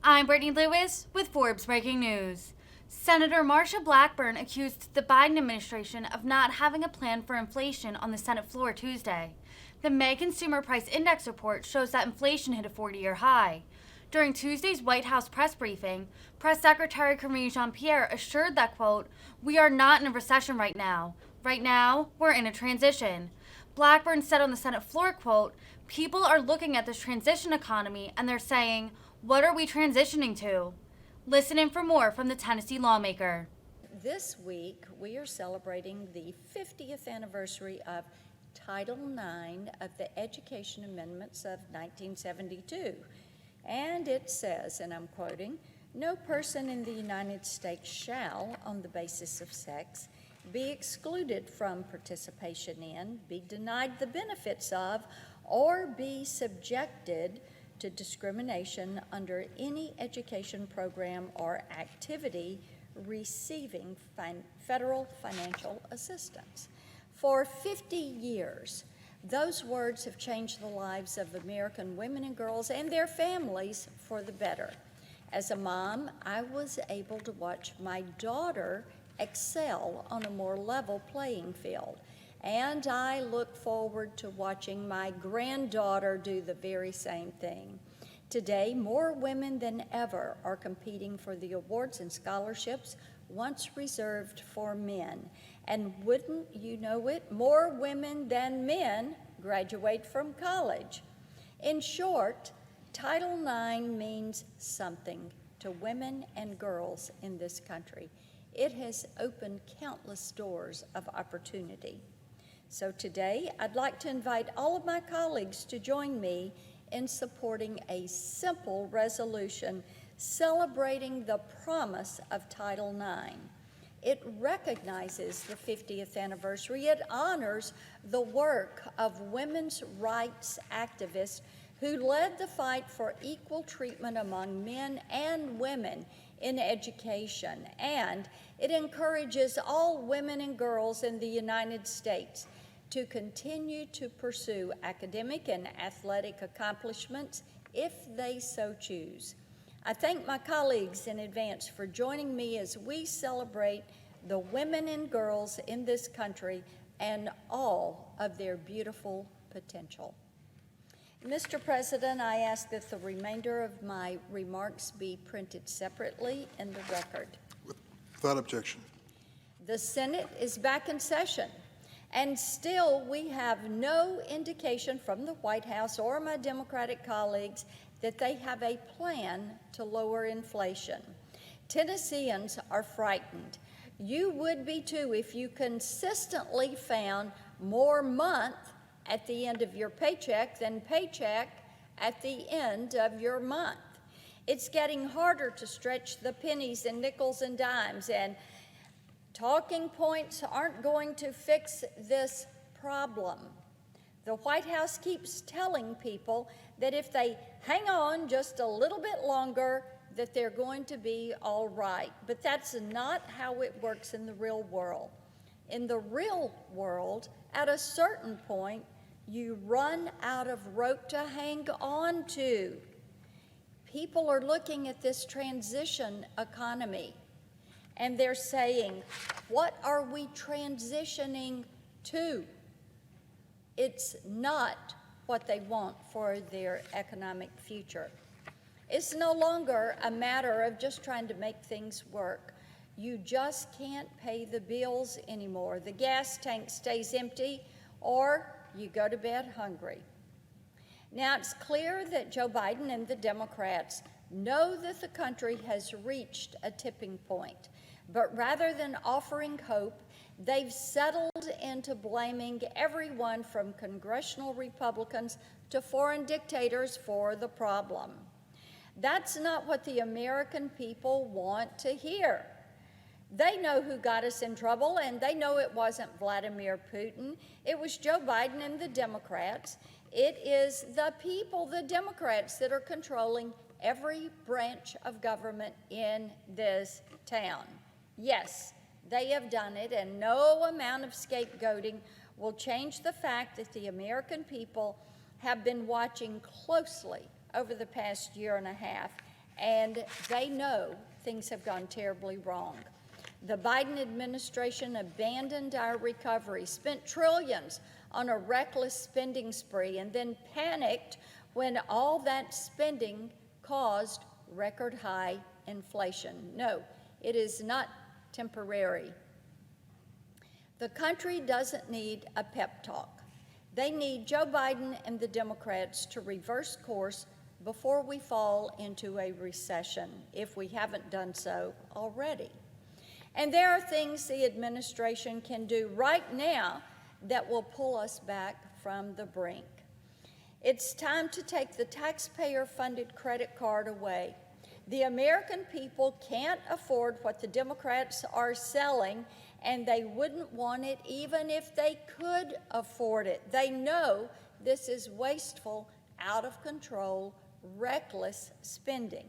I'm Brittany Lewis with Forbes Breaking News. Senator Marsha Blackburn accused the Biden administration of not having a plan for inflation on the Senate floor Tuesday. The May Consumer Price Index report shows that inflation hit a 40-year high. During Tuesday's White House press briefing, Press Secretary Karine Jean-Pierre assured that, quote, "We are not in a recession right now. Right now, we're in a transition." Blackburn said on the Senate floor, quote, "People are looking at this transition economy and they're saying, what are we transitioning to?" Listen in for more from the Tennessee lawmaker. This week, we are celebrating the 50th anniversary of Title IX of the Education Amendments of 1972. And it says, and I'm quoting, "No person in the United States shall, on the basis of sex, be excluded from participation in, be denied the benefits of, or be subjected to discrimination under any education program or activity receiving federal financial assistance." For 50 years, those words have changed the lives of American women and girls and their families for the better. As a mom, I was able to watch my daughter excel on a more level playing field, and I look forward to watching my granddaughter do the very same thing. Today, more women than ever are competing for the awards and scholarships once reserved for men. And wouldn't you know it, more women than men graduate from college. In short, Title IX means something to women and girls in this country. It has opened countless doors of opportunity. So today, I'd like to invite all of my colleagues to join me in supporting a simple resolution celebrating the promise of Title IX. It recognizes the 50th anniversary. It honors the work of women's rights activists who led the fight for equal treatment among men and women in education. And it encourages all women and girls in the United States to continue to pursue academic and athletic accomplishments if they so choose. I thank my colleagues in advance for joining me as we celebrate the women and girls in this country and all of their beautiful potential. Mr. President, I ask that the remainder of my remarks be printed separately in the record. Without objection. The Senate is back in session, and still we have no indication from the White House or my Democratic colleagues that they have a plan to lower inflation. Tennesseans are frightened. You would be too if you consistently found more month at the end of your paycheck than paycheck at the end of your month. It's getting harder to stretch the pennies and nickels and dimes, and talking points aren't going to fix this problem. The White House keeps telling people that if they hang on just a little bit longer, that they're going to be all right. But that's not how it works in the real world. In the real world, at a certain point, you run out of rope to hang on to. People are looking at this transition economy, and they're saying, what are we transitioning to? It's not what they want for their economic future. It's no longer a matter of just trying to make things work. You just can't pay the bills anymore. The gas tank stays empty, or you go to bed hungry. Now, it's clear that Joe Biden and the Democrats know that the country has reached a tipping point, but rather than offering hope, they've settled into blaming everyone from congressional Republicans to foreign dictators for the problem. That's not what the American people want to hear. They know who got us in trouble, and they know it wasn't Vladimir Putin. It was Joe Biden and the Democrats. It is the people, the Democrats, that are controlling every branch of government in this town. Yes, they have done it, and no amount of scapegoating will change the fact that the American people have been watching closely over the past year and a half and they know things have gone terribly wrong. The Biden administration abandoned our recovery, spent trillions on a reckless spending spree, and then panicked when all that spending caused record high inflation. No, it is not temporary. The country doesn't need a pep talk. They need Joe Biden and the Democrats to reverse course before we fall into a recession, if we haven't done so already. And there are things the administration can do right now that will pull us back from the brink. It's time to take the taxpayer-funded credit card away. The American people can't afford what the Democrats are selling, and they wouldn't want it even if they could afford it. They know this is wasteful, out of control, reckless spending.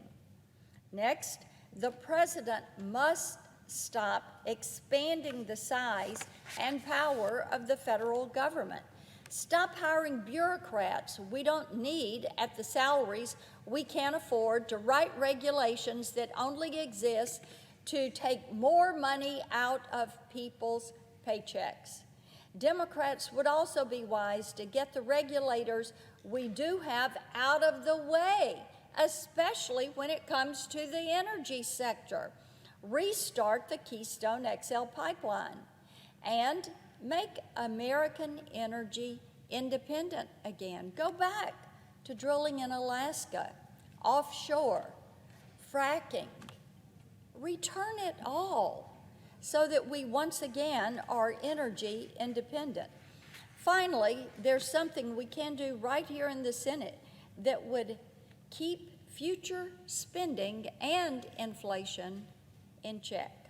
Next, the president must stop expanding the size and power of the federal government. Stop hiring bureaucrats we don't need at the salaries we can't afford to write regulations that only exist to take more money out of people's paychecks. Democrats would also be wise to get the regulators we do have out of the way, especially when it comes to the energy sector. Restart the Keystone XL pipeline and make American energy independent again. Go back to drilling in Alaska, offshore, fracking. Return it all so that we once again are energy independent. Finally, there's something we can do right here in the Senate that would keep future spending and inflation in check.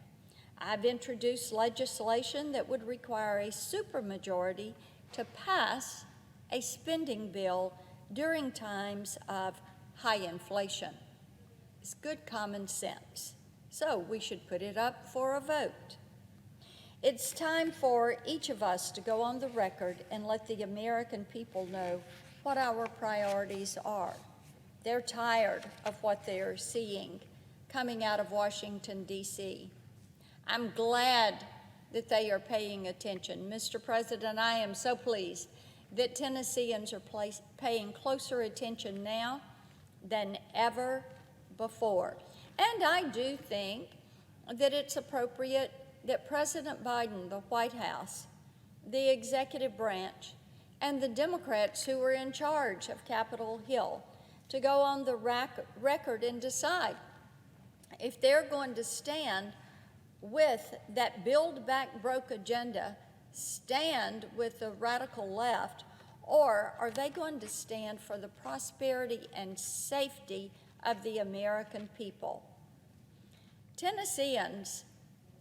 I've introduced legislation that would require a supermajority to pass a spending bill during times of high inflation. It's good common sense. So we should put it up for a vote. It's time for each of us to go on the record and let the American people know what our priorities are. They're tired of what they're seeing coming out of Washington, D.C. I'm glad that they are paying attention. Mr. President, I am so pleased that Tennesseans are paying closer attention now than ever before. And I do think that it's appropriate that President Biden, the White House, the executive branch, and the Democrats who are in charge of Capitol Hill to go on the record and decide if they're going to stand with that Build Back Broke agenda, stand with the radical left, or are they going to stand for the prosperity and safety of the American people? Tennesseans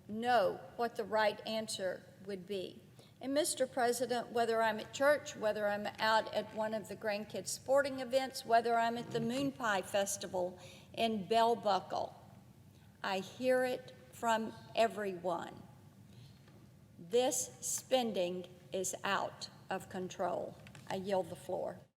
know what the right answer would be. And Mr. President, whether I'm at church, whether I'm out at one of the grandkids' sporting events, whether I'm at the Moon Pie Festival in Bell Buckle, I hear it from everyone. This spending is out of control. I yield the floor.